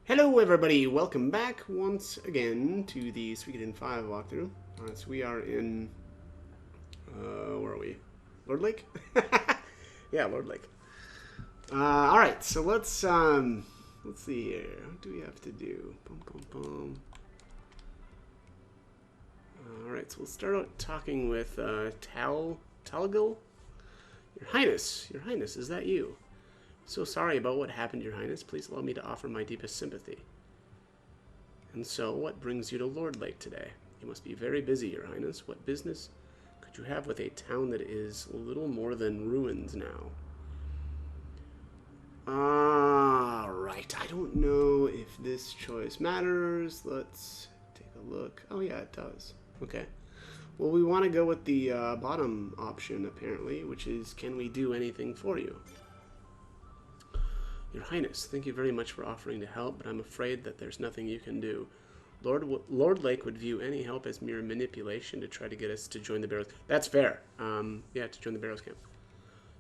Hello everybody, welcome back once again to the Suikoden 5 walkthrough. Alright, so we are in, where are we? Lord Lake? Yeah, Lord Lake. Alright, so let's see here. What do we have to do? Boom, boom, boom. Alright, so we'll start out talking with, Talgil? Your Highness, is that you? So sorry about what happened, Your Highness. Please allow me to offer my deepest sympathy. And so, what brings you to Lord Lake today? You must be very busy, Your Highness. What business could you have with a town that is little more than ruins now? Right. I don't know if this choice matters. Let's take a look. Oh, yeah, it does. Okay. Well, we want to go with the bottom option, apparently, which is, can we do anything for you? Your Highness, thank you very much for offering to help, but I'm afraid that there's nothing you can do. Lord Lake would view any help as mere manipulation to try to get us to join the Barrows. That's fair. Yeah, to join the Barrows camp.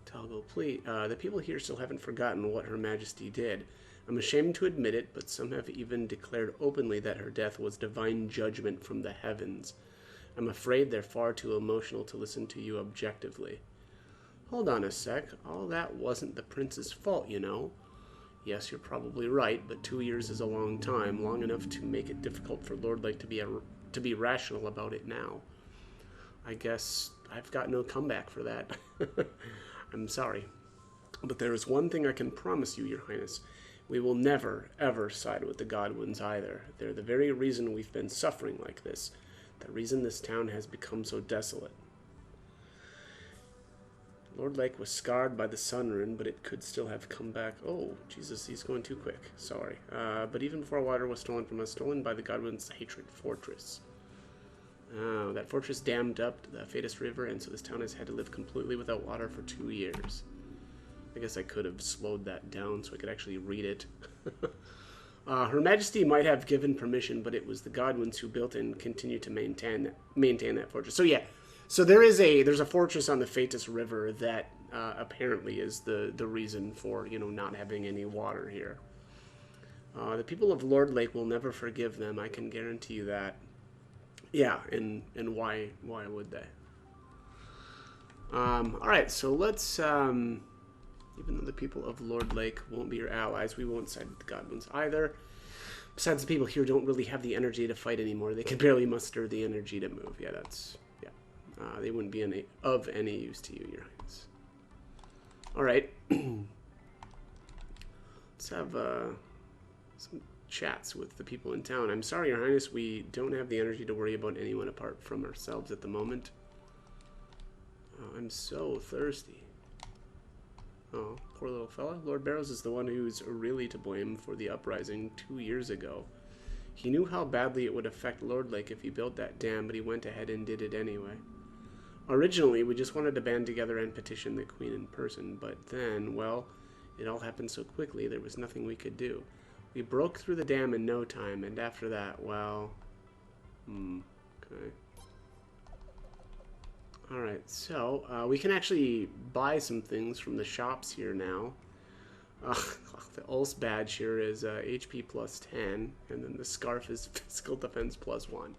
Talgo, please. The people here still haven't forgotten what Her Majesty did. I'm ashamed to admit it, but some have even declared openly that her death was divine judgment from the heavens. I'm afraid they're far too emotional to listen to you objectively. Hold on a sec. All that wasn't the prince's fault, you know. Yes, you're probably right, but 2 years is a long time, long enough to make it difficult for Lord Lake to be rational about it now. I guess I've got no comeback for that. I'm sorry. But there is one thing I can promise you, Your Highness. We will never, ever side with the Godwins either. They're the very reason we've been suffering like this. The reason this town has become so desolate. Lord Lake was scarred by the sun rune, but it could still have come back. Oh, Jesus, he's going too quick. Sorry. But even before water was stolen from us, stolen by the Godwin's hatred fortress. Oh, that fortress dammed up the Phaetus River, and so this town has had to live completely without water for 2 years. I guess I could have slowed that down so I could actually read it. Her Majesty might have given permission, but it was the Godwins who built and continue to maintain that fortress. So yeah. So there's a fortress on the Phaetus River that apparently is the reason for, you know, not having any water here. The people of Lord Lake will never forgive them. I can guarantee you that. Yeah, and why would they? All right, so let's even though the people of Lord Lake won't be your allies, we won't side with the Godwins either. Besides, the people here don't really have the energy to fight anymore. They can barely muster the energy to move. Yeah, that's. They wouldn't be of any use to you, Your Highness. Alright. Let's have some chats with the people in town. I'm sorry, Your Highness, we don't have the energy to worry about anyone apart from ourselves at the moment. Oh, I'm so thirsty. Oh, poor little fella. Lord Barrows is the one who's really to blame for the uprising 2 years ago. He knew how badly it would affect Lord Lake if he built that dam, but he went ahead and did it anyway. Originally, we just wanted to band together and petition the Queen in person, but then, well, it all happened so quickly there was nothing we could do. We broke through the dam in no time, and after that, well... okay. Alright, so, we can actually buy some things from the shops here now. The Ulse badge here is HP plus 10, and then the scarf is physical defense plus 1.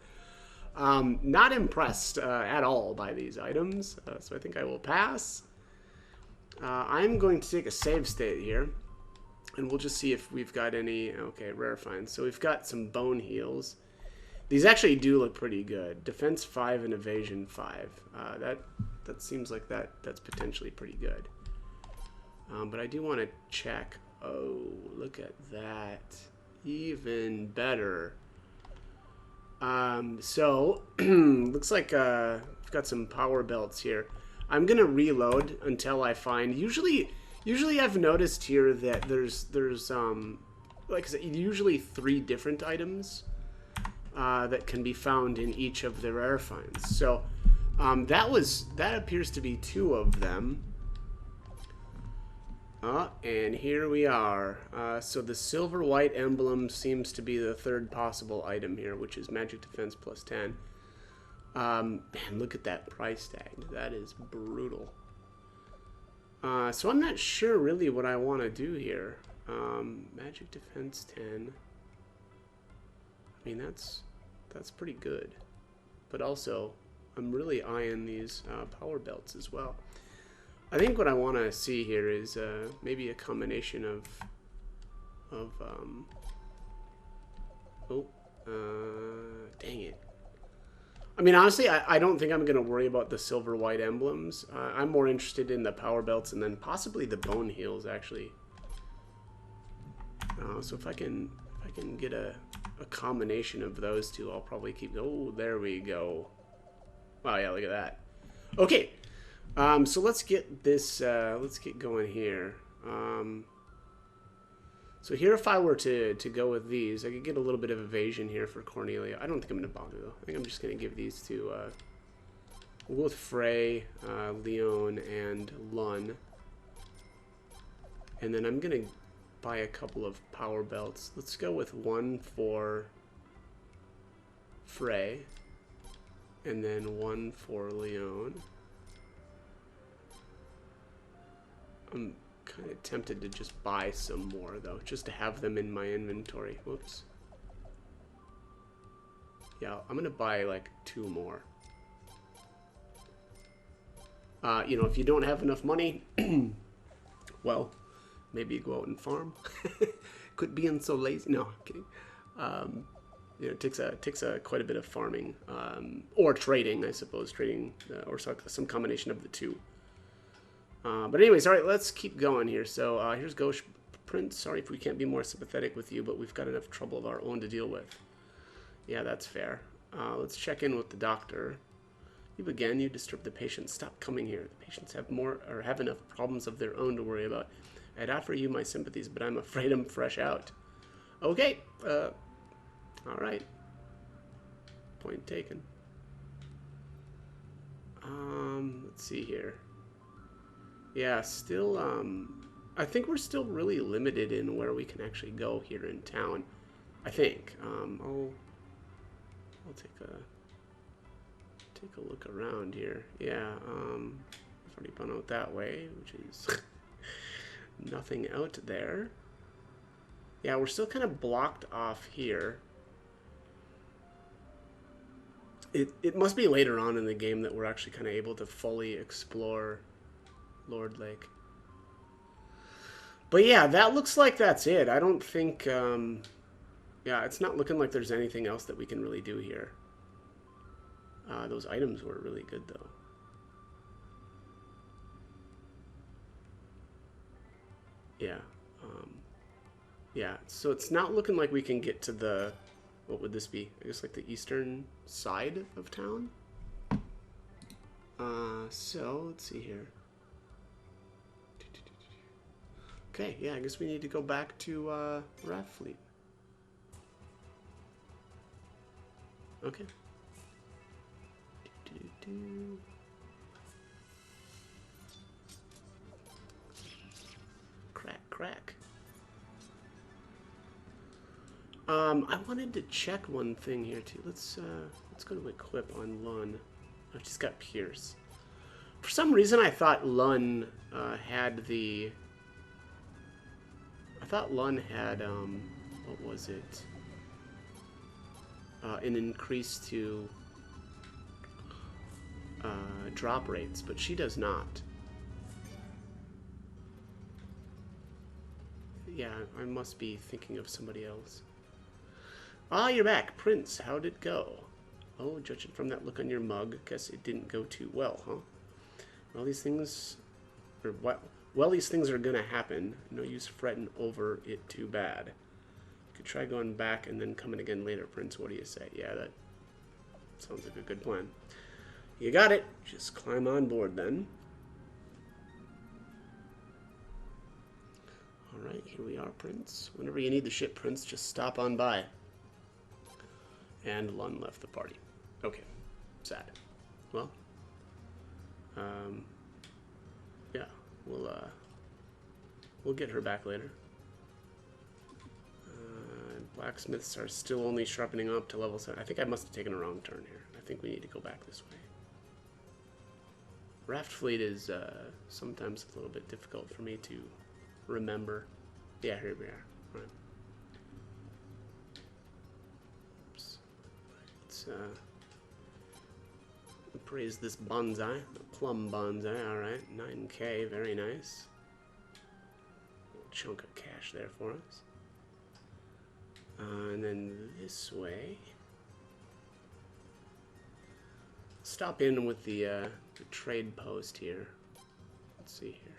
Not impressed at all by these items, so I think I will pass. I'm going to take a save state here, and we'll just see if we've got any. Okay, rare finds. So we've got some bone heals. These actually do look pretty good. Defense 5 and evasion 5. That seems like that's potentially pretty good. But I do want to check. Oh, look at that. Even better. So, looks like we've got some power belts here. I'm gonna reload until I find. Usually I've noticed here that there's like I said, usually 3 different items that can be found in each of the rare finds. So, that appears to be 2 of them. And here we are. So the silver white emblem seems to be the 3rd possible item here, which is magic defense plus 10. Man, look at that price tag. That is brutal. So I'm not sure really what I want to do here. Magic defense 10. I mean, that's pretty good. But also, I'm really eyeing these power belts as well. I think what I want to see here is maybe a combination of dang it. I mean, honestly, I don't think I'm going to worry about the silver white emblems. I'm more interested in the power belts and then possibly the bone heals, actually. So if I can get a combination of those two, I'll probably keep. Oh, there we go. Wow, yeah, look at that. Okay, so let's get this. Let's get going here. So here, if I were to go with these, I could get a little bit of evasion here for Cornelia. I don't think I'm going to bother, though. I think I'm just going to give these to, we'll go with Frey, Leon, and Lun. And then I'm going to buy a couple of power belts. Let's go with one for Frey, and then one for Leon. I'm kind of tempted to just buy some more, though, just to have them in my inventory. Whoops. Yeah, I'm gonna buy like 2 more. You know, if you don't have enough money, well, maybe you go out and farm. Quit being so lazy. No, I'm kidding. You know, it takes quite a bit of farming, or trading, I suppose, trading, or some combination of the two. But anyways, all right, let's keep going here. So here's Ghost Prince. Sorry if we can't be more sympathetic with you, but we've got enough trouble of our own to deal with. Yeah, that's fair. Let's check in with the doctor. You disturb the patient. Stop coming here. The patients have enough problems of their own to worry about. I'd offer you my sympathies, but I'm afraid I'm fresh out. Okay. All right. Point taken. Let's see here. Yeah, still, I think we're still really limited in where we can actually go here in town. I think. I'll take a look around here. Yeah, I've already gone out that way, which is nothing out there. Yeah, we're still kind of blocked off here. It must be later on in the game that we're actually kind of able to fully explore Lord Lake. But yeah, that looks like that's it. I don't think, yeah, it's not looking like there's anything else that we can really do here. Those items were really good, though. Yeah. Yeah, so it's not looking like we can get to the, what would this be? I guess like the eastern side of town? So, let's see here. Okay, yeah, I guess we need to go back to Raft Fleet. Okay. Crack. I wanted to check one thing here too. Let's go to equip on Lun. Oh, she's got Pierce. For some reason, I thought Lun had the. I thought Lun had what was it? An increase to drop rates, but she does not. Yeah, I must be thinking of somebody else. Ah, you're back. Prince, how'd it go? Oh, judging from that look on your mug, guess it didn't go too well, huh? Well, these things are these things are gonna happen. No use fretting over it too bad. You could try going back and then coming again later, Prince. What do you say? Yeah, that sounds like a good plan. You got it. Just climb on board then. Alright, here we are, Prince. Whenever you need the ship, Prince, just stop on by. And Lun left the party. Okay. Sad. Well. Yeah. We'll get her back later. Blacksmiths are still only sharpening up to level 7. I think I must have taken a wrong turn here. I think we need to go back this way. Raft Fleet is sometimes a little bit difficult for me to remember. Yeah, here we are. Right. let's appraise this bonsai. The plum bonsai, alright. 9K, very nice. Little chunk of cash there for us. And then this way. Stop in with the trade post here. Let's see here.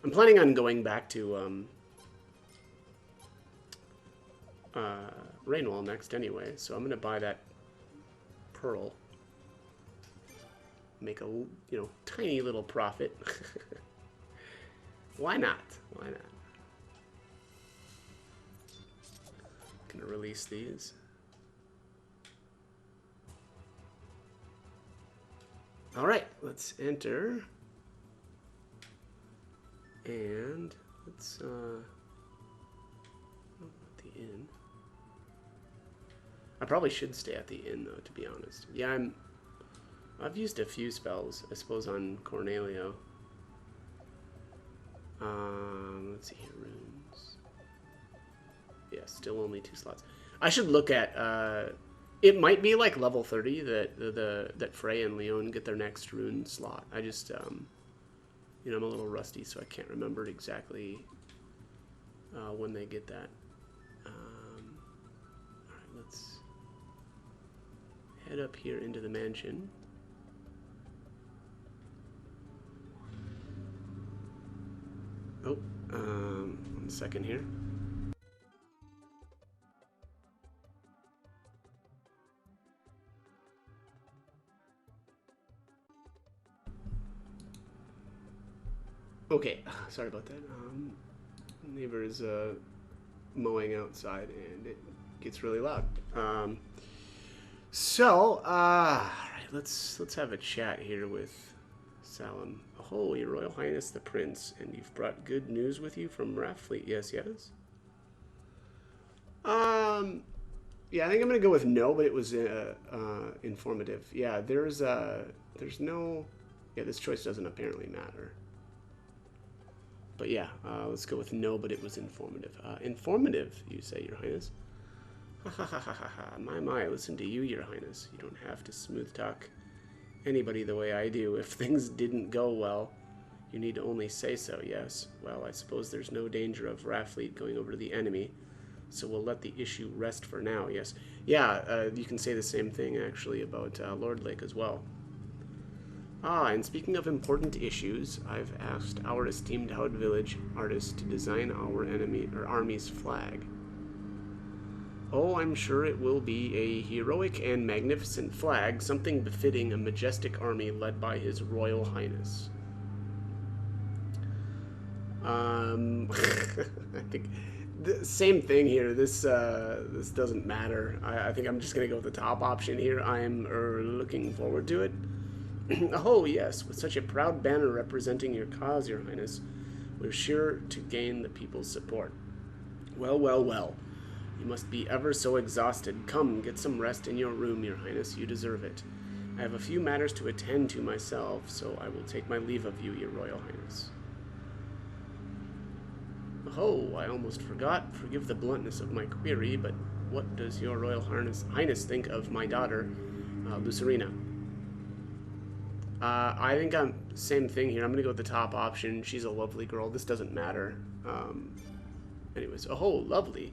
I'm planning on going back to Rainwall next anyway, so I'm going to buy that pearl. Make a, tiny little profit. Why not? Why not? Gonna release these. Alright, let's enter. And let's at the inn. I probably should stay at the inn though, to be honest. Yeah, I've used a few spells, I suppose, on Cornelio. Let's see here, runes. Yeah, still only 2 slots. I should look at it might be like level 30 that Frey and Leon get their next rune slot. I just I'm a little rusty, so I can't remember exactly when they get that. Alright, let's head up here into the mansion. Oh, 1 second here. Okay, sorry about that. Neighbor is mowing outside and it gets really loud. Alright, let's have a chat here with Salam. Oh, Your Royal Highness the Prince, and you've brought good news with you from Rathfleet. Yes, yes. Yeah, I think I'm gonna go with no, but it was informative. Yeah, there's no. Yeah, this choice doesn't apparently matter. But yeah, let's go with no, but it was informative. Informative, you say, Your Highness? Ha ha ha ha ha. My, listen to you, Your Highness. You don't have to smooth talk anybody the way I do. If things didn't go well, you need to only say so, yes. Well, I suppose there's no danger of Rathfleet going over to the enemy, so we'll let the issue rest for now, yes. Yeah, you can say the same thing, actually, about Lord Lake as well. Ah, and speaking of important issues, I've asked our esteemed Hout Village artist to design our army's flag. Oh, I'm sure it will be a heroic and magnificent flag, something befitting a majestic army led by His Royal Highness. I think the same thing here. This doesn't matter. I think I'm just gonna go with the top option here. I'm looking forward to it. Oh yes, with such a proud banner representing your cause, Your Highness, we're sure to gain the people's support. Well, well, well. You must be ever so exhausted. Come, get some rest in your room, Your Highness. You deserve it. I have a few matters to attend to myself, so I will take my leave of you, Your Royal Highness. Oh, I almost forgot. Forgive the bluntness of my query, but what does Your Royal Highness think of my daughter, Lucerina? I think same thing here. I'm going to go with the top option. She's a lovely girl. This doesn't matter. Anyways, oh, lovely.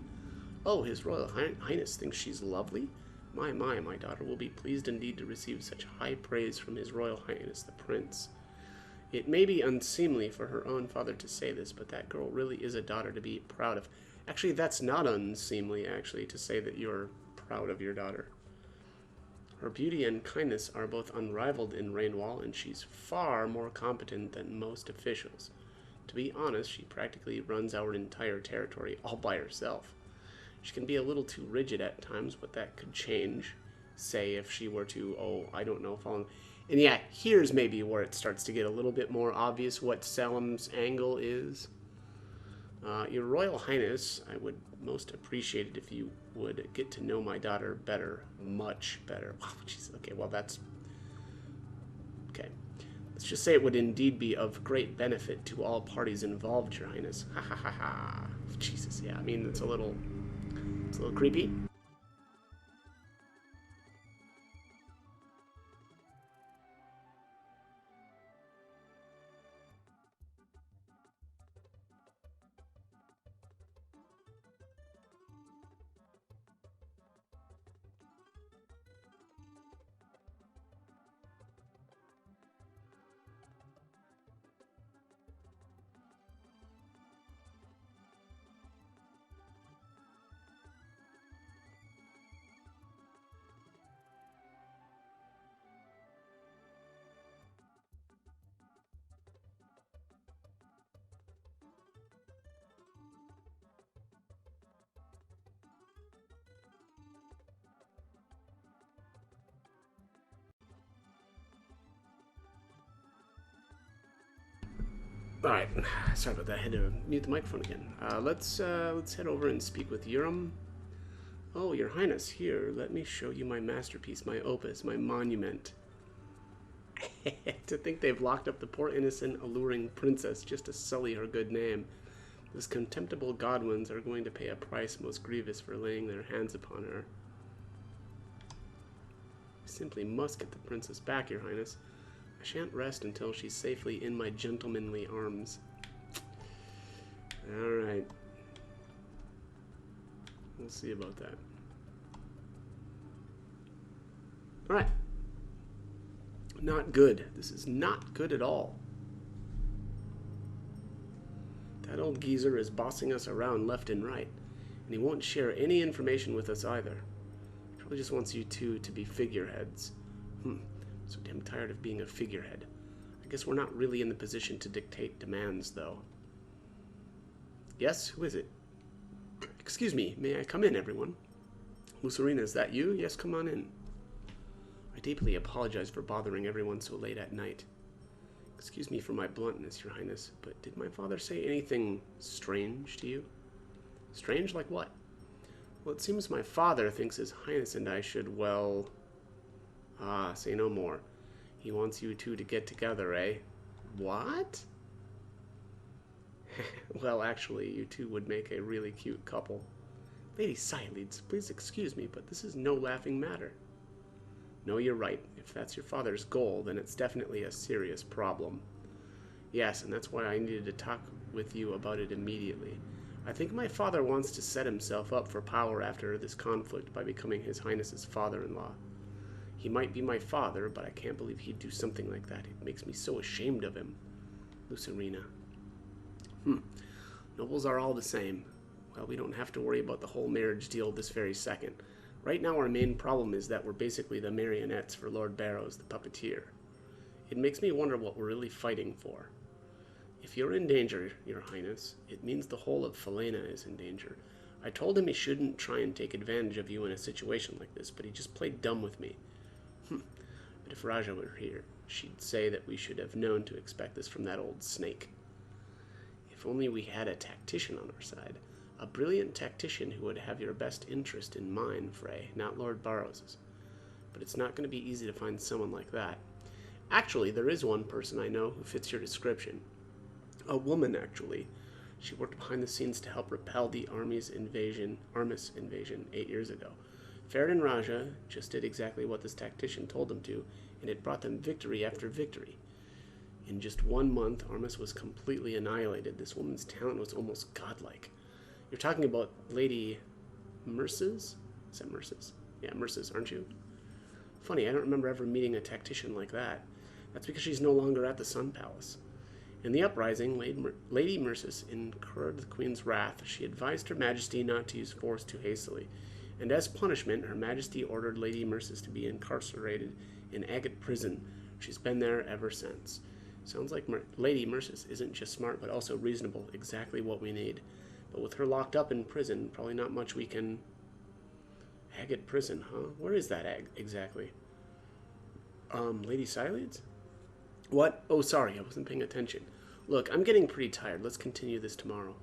Oh, His Royal Highness thinks she's lovely? My daughter will be pleased indeed to receive such high praise from His Royal Highness the Prince. It may be unseemly for her own father to say this, but that girl really is a daughter to be proud of. Actually, that's not unseemly, actually, to say that you're proud of your daughter. Her beauty and kindness are both unrivaled in Rainwall, and she's far more competent than most officials. To be honest, she practically runs our entire territory all by herself. She can be a little too rigid at times, but that could change. Say if she were to, I don't know, follow. And yeah, here's maybe where it starts to get a little bit more obvious what Salam's angle is. Your Royal Highness, I would most appreciate it if you would get to know my daughter better, much better. Wow, jeez. Okay, well that's... Okay. Let's just say it would indeed be of great benefit to all parties involved, Your Highness. Ha ha ha ha. Jesus, yeah, I mean, it's a little creepy. Alright, sorry about that. I had to mute the microphone again. Let's head over and speak with Urim. Oh, Your Highness, here, let me show you my masterpiece, my opus, my monument. To think they've locked up the poor innocent, alluring princess just to sully her good name. Those contemptible godwins are going to pay a price most grievous for laying their hands upon her. I simply must get the princess back, Your Highness. I shan't rest until she's safely in my gentlemanly arms. Alright. We'll see about that. Alright. Not good. This is not good at all. That old geezer is bossing us around left and right, and he won't share any information with us either. He probably just wants you two to be figureheads. So damn tired of being a figurehead. I guess we're not really in the position to dictate demands, though. Yes? Who is it? Excuse me. May I come in, everyone? Lucerina, is that you? Yes, come on in. I deeply apologize for bothering everyone so late at night. Excuse me for my bluntness, Your Highness, but did my father say anything strange to you? Strange like what? Well, it seems my father thinks His Highness and I should, well... say no more. He wants you two to get together, eh? What? Well, actually, you two would make a really cute couple. Lady Sileeds, please excuse me, but this is no laughing matter. No, you're right. If that's your father's goal, then it's definitely a serious problem. Yes, and that's why I needed to talk with you about it immediately. I think my father wants to set himself up for power after this conflict by becoming His Highness's father-in-law. He might be my father, but I can't believe he'd do something like that. It makes me so ashamed of him. Lucerina. Nobles are all the same. Well, we don't have to worry about the whole marriage deal this very second. Right now our main problem is that we're basically the marionettes for Lord Barrows, the puppeteer. It makes me wonder what we're really fighting for. If you're in danger, Your Highness, it means the whole of Falena is in danger. I told him he shouldn't try and take advantage of you in a situation like this, but he just played dumb with me. But if Raja were here, she'd say that we should have known to expect this from that old snake. If only we had a tactician on our side. A brilliant tactician who would have your best interest in mind, Frey, not Lord Barrows's. But it's not going to be easy to find someone like that. Actually, there is one person I know who fits your description. A woman, actually. She worked behind the scenes to help repel the Armis invasion 8 years ago. Farid Raja just did exactly what this tactician told them to, and it brought them victory after victory. In just 1 month, Armis was completely annihilated. This woman's talent was almost godlike. You're talking about Lady Merces? Is that Merces? Yeah, Merces, aren't you? Funny, I don't remember ever meeting a tactician like that. That's because she's no longer at the Sun Palace. In the uprising, Lady Merces incurred the Queen's wrath. She advised Her Majesty not to use force too hastily, and as punishment, Her Majesty ordered Lady Merces to be incarcerated in Agate Prison. She's been there ever since. Sounds like Lady Merces isn't just smart, but also reasonable, exactly what we need. But with her locked up in prison, probably not much we can... Agate Prison, huh? Where is that exactly? Lady Sileeds? What? Oh, sorry, I wasn't paying attention. Look, I'm getting pretty tired. Let's continue this tomorrow.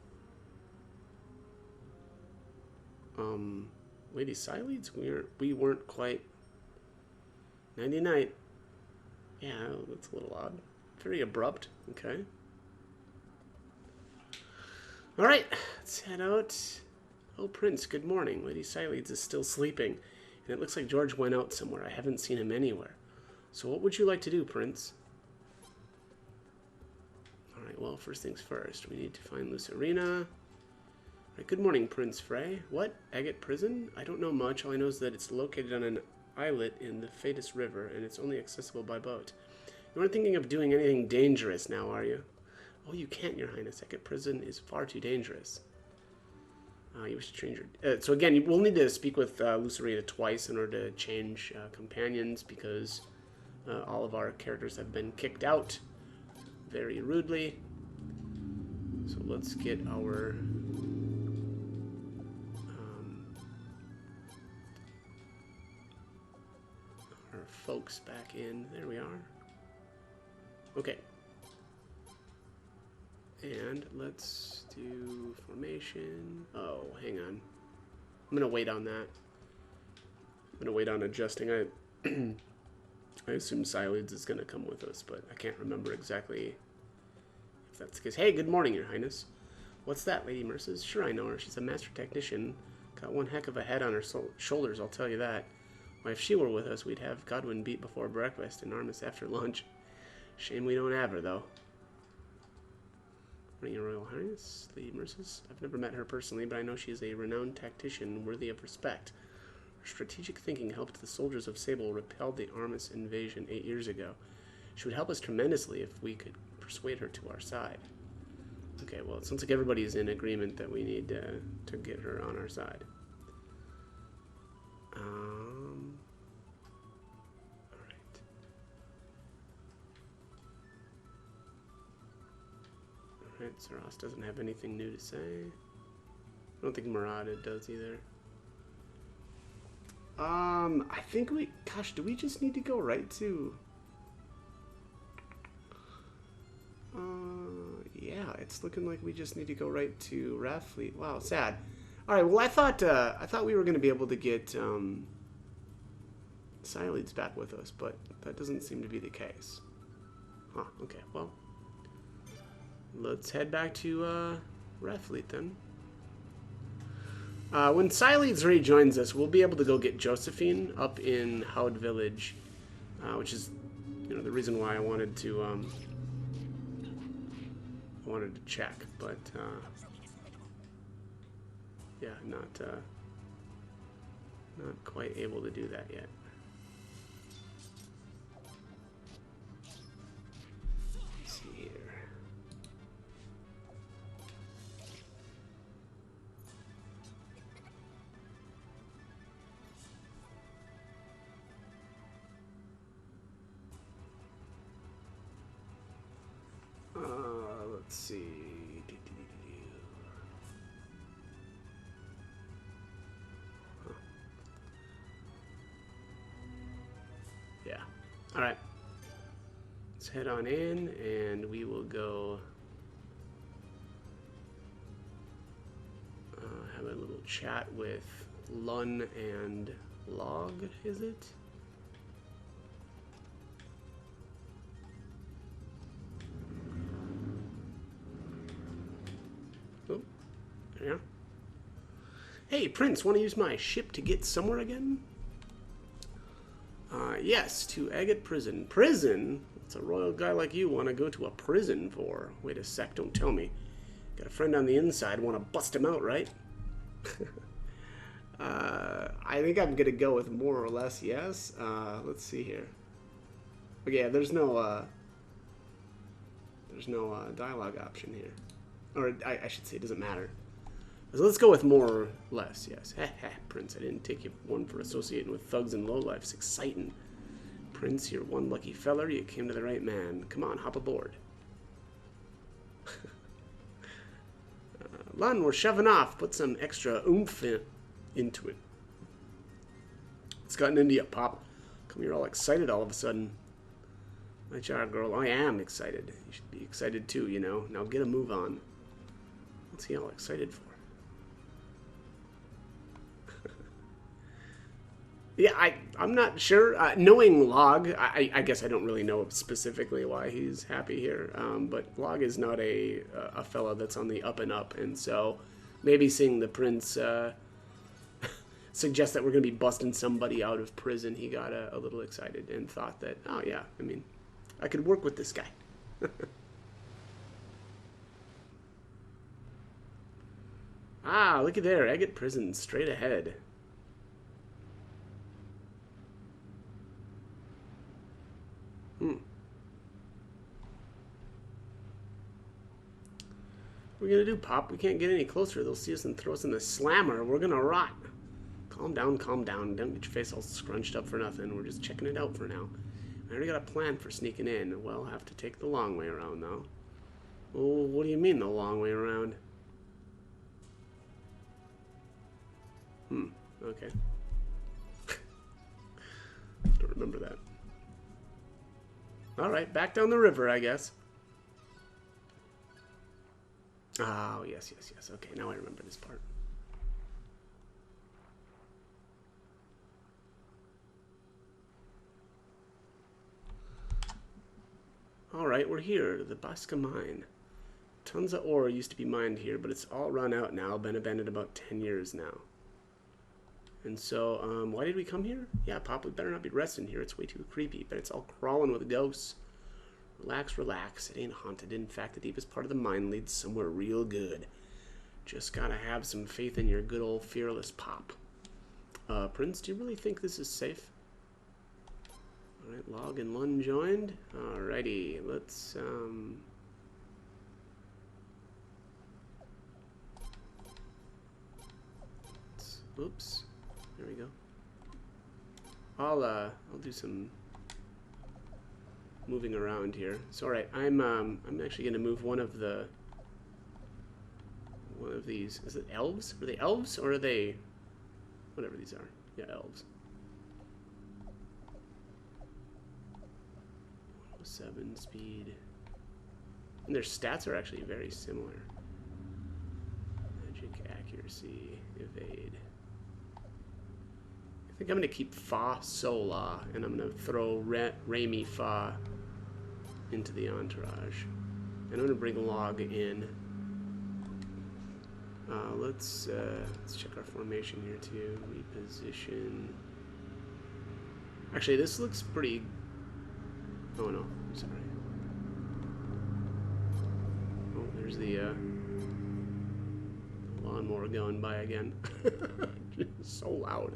Lady Sileeds? We weren't quite... Nighty-night. Yeah, that's a little odd. Very abrupt. Okay. Alright, let's head out. Oh, Prince, good morning. Lady Sileeds is still sleeping, and it looks like George went out somewhere. I haven't seen him anywhere. So what would you like to do, Prince? Alright, well, first things first. We need to find Lucerina. Alright, good morning, Prince Frey. What? Agate Prison? I don't know much. All I know is that it's located on an islet in the Phaetus River, and it's only accessible by boat. You aren't thinking of doing anything dangerous now, are you? Oh, you can't, Your Highness. Agate Prison is far too dangerous. You wish to change your... so again, we'll need to speak with Lucerina twice in order to change companions, because all of our characters have been kicked out very rudely. So let's get our folks back in. There we are. Okay. And let's do formation. Oh, hang on. I'm gonna wait on that. I'm gonna wait on adjusting. I assume Sileads is gonna come with us, but I can't remember exactly if that's the case. Hey, good morning, Your Highness. What's that, Lady Merces? Sure, I know her. She's a master technician. Got one heck of a head on her shoulders, I'll tell you that. Why, if she were with us, we'd have Godwin beat before breakfast and Armis after lunch. Shame we don't have her, though. Your Royal Highness, Lady Merces. I've never met her personally, but I know she is a renowned tactician worthy of respect. Her strategic thinking helped the soldiers of Sable repel the Armis invasion 8 years ago. She would help us tremendously if we could persuade her to our side. Okay, well, it sounds like everybody's in agreement that we need to get her on our side. Alright. Alright, Saras doesn't have anything new to say. I don't think Murata does either. I think we... Gosh, do we just need to go right to... Yeah, it's looking like we just need to go right to Rathfleet. Wow, sad. Alright, well, I thought we were going to be able to get, Sileads back with us, but that doesn't seem to be the case. Huh, okay, well. Let's head back to, Rathfleet, then. When Sileads rejoins us, we'll be able to go get Josephine up in Howd Village, which is, you know, the reason why I wanted to check, but yeah, not quite able to do that yet. Let's see here. Let's see. Huh. Yeah. All right. Let's head on in, and we will go have a little chat with Lun and Log. Is it? Yeah. Hey, Prince, want to use my ship to get somewhere again? Yes, to Agate Prison. Prison? What's a royal guy like you want to go to a prison for? Wait a sec, don't tell me. Got a friend on the inside, want to bust him out, right? I think I'm going to go with more or less yes. Let's see here. Okay, yeah, there's no dialogue option here. Or I should say, it doesn't matter. So let's go with more or less, yes. Prince, I didn't take you one for associating with thugs and lowlifes. Exciting. Prince, you're one lucky feller. You came to the right man. Come on, hop aboard. Lun, we're shoving off. Put some extra oomph into it. It's gotten into you, Pop. Come here all excited all of a sudden. My child girl, I am excited. You should be excited too, you know. Now get a move on. What's he all excited for? Yeah, I'm not sure. Knowing Log, I guess I don't really know specifically why he's happy here. But Log is not a fellow that's on the up and up, and so maybe seeing the prince suggest that we're going to be busting somebody out of prison, he got a little excited and thought that, oh yeah, I mean, I could work with this guy. Ah, look at there, Agate Prison, straight ahead. What are we gonna do, Pop? We can't get any closer. They'll see us and throw us in the slammer. We're gonna rot. Calm down, calm down. Don't get your face all scrunched up for nothing. We're just checking it out for now. I already got a plan for sneaking in. We'll have to take the long way around, though. Oh, what do you mean the long way around? Okay. Don't remember that. Alright, back down the river, I guess. Oh, yes, yes, yes. Okay, now I remember this part. Alright, we're here. The Baska Mine. Tons of ore used to be mined here, but it's all run out now. Been abandoned about 10 years now. And so, why did we come here? Yeah, Pop, we better not be resting here. It's way too creepy, but it's all crawling with ghosts. Relax, relax. It ain't haunted. In fact, the deepest part of the mine leads somewhere real good. Just gotta have some faith in your good old fearless Pop. Prince, do you really think this is safe? Alright, Log and Lun joined. Alrighty, let's, oops. There we go. I'll do some moving around here. So, alright, I'm actually gonna move one of these. Is it elves? Are they elves or are they whatever these are? Yeah, elves. 7 speed. And their stats are actually very similar. Magic, accuracy, evade. I think I'm going to keep Fa Sola, and I'm going to throw Rami Fa into the entourage. And I'm going to bring Log in. Let's check our formation here too. Reposition. Actually, this looks pretty. Oh no, sorry. Oh, there's the lawnmower going by again. So loud.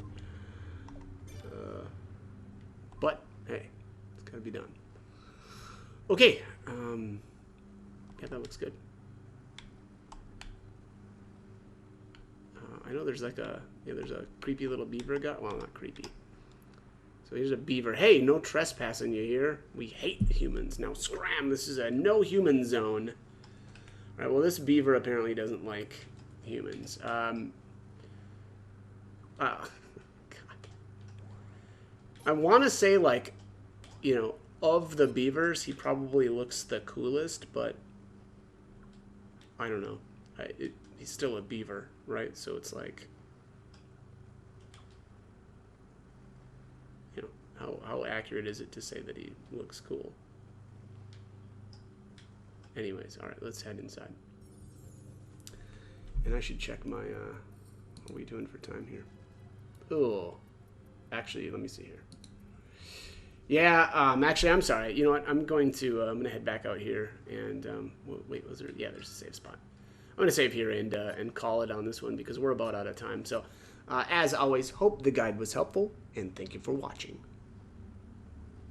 But hey, it's gotta be done. Okay. Yeah, that looks good. I know there's like there's a creepy little beaver guy. Well, not creepy. So here's a beaver. Hey, no trespassing, you hear? We hate humans. Now scram, this is a no human zone. Alright, well this beaver apparently doesn't like humans. God. I want to say, like, you know, of the beavers, he probably looks the coolest, but I don't know. He's still a beaver, right? So it's like, you know, how accurate is it to say that he looks cool? Anyways, all right, let's head inside. And I should check my, what are we doing for time here? Oh, actually, let me see here. Yeah, actually, I'm sorry. You know what? I'm going to head back out here and, wait, was there? Yeah, there's a save spot. I'm going to save here and call it on this one because we're about out of time. So, as always, hope the guide was helpful, and thank you for watching.